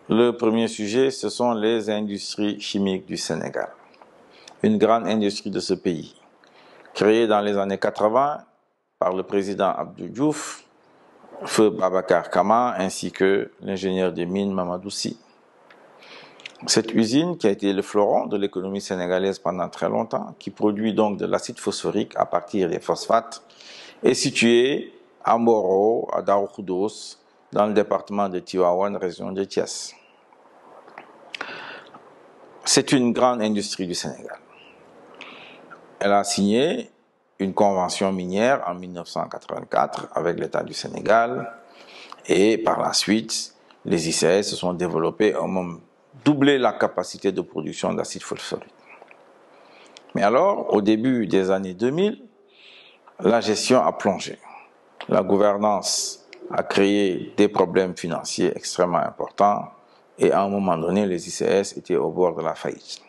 Le premier sujet, ce sont les industries chimiques du Sénégal. Une grande industrie de ce pays, créée dans les années 80 par le président Abdou Diouf, Feu Babacar Kama, ainsi que l'ingénieur des mines Mamadou Sy. Cette usine, qui a été le fleuron de l'économie sénégalaise pendant très longtemps, qui produit donc de l'acide phosphorique à partir des phosphates, est située à Mboro, à Darou Khoudoss, dans le département de Tivaouane, région de Thiès. C'est une grande industrie du Sénégal. Elle a signé une convention minière en 1984 avec l'État du Sénégal et par la suite, les ICS se sont développés, ont même doublé la capacité de production d'acide phosphorique. Mais alors, au début des années 2000, la gestion a plongé. La gouvernance a créé des problèmes financiers extrêmement importants et à un moment donné, les ICS étaient au bord de la faillite.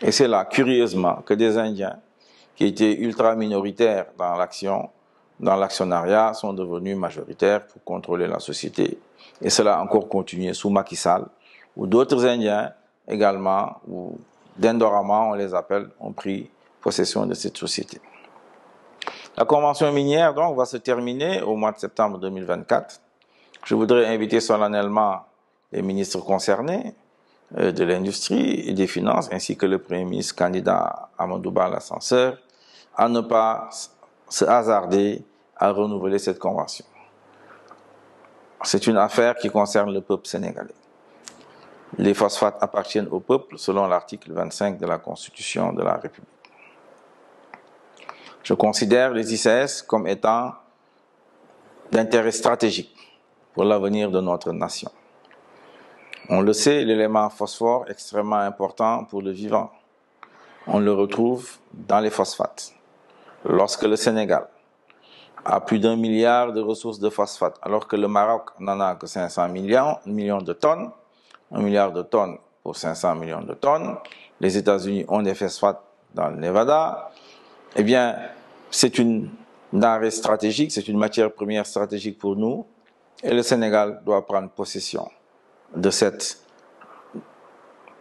Et c'est là, curieusement, que des Indiens qui étaient ultra minoritaires dans l'actionnariat, sont devenus majoritaires pour contrôler la société. Et cela a encore continué sous Macky Sall, où d'autres Indiens également, ou d'Indorama, on les appelle, ont pris possession de cette société. La convention minière, donc, va se terminer au mois de septembre 2024. Je voudrais inviter solennellement les ministres concernés de l'industrie et des finances, ainsi que le Premier ministre candidat Amadou Ba l'ascenseur, à ne pas se hasarder à renouveler cette convention. C'est une affaire qui concerne le peuple sénégalais. Les phosphates appartiennent au peuple selon l'article 25 de la Constitution de la République. Je considère les ICS comme étant d'intérêt stratégique pour l'avenir de notre nation. On le sait, l'élément phosphore est extrêmement important pour le vivant. On le retrouve dans les phosphates. Lorsque le Sénégal a plus d'1 milliard de ressources de phosphate, alors que le Maroc n'en a que 500 millions de tonnes, 1 milliard de tonnes pour 500 millions de tonnes, les États-Unis ont des phosphates dans le Nevada, eh bien, c'est une denrée stratégique, c'est une matière première stratégique pour nous, et le Sénégal doit prendre possession de cette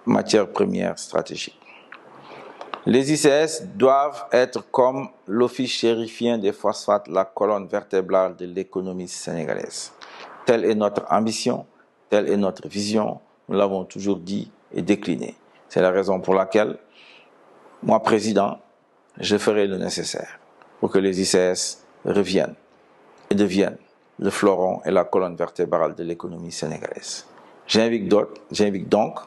matière première stratégique. Les ICS doivent être comme l'office chérifien des phosphates, la colonne vertébrale de l'économie sénégalaise. Telle est notre ambition, telle est notre vision, nous l'avons toujours dit et décliné. C'est la raison pour laquelle, moi, président, je ferai le nécessaire pour que les ICS reviennent et deviennent le fleuron et la colonne vertébrale de l'économie sénégalaise. J'invite donc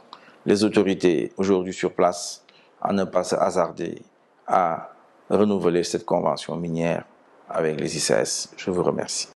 les autorités aujourd'hui sur place à ne pas se hasarder à renouveler cette convention minière avec les ICS. Je vous remercie.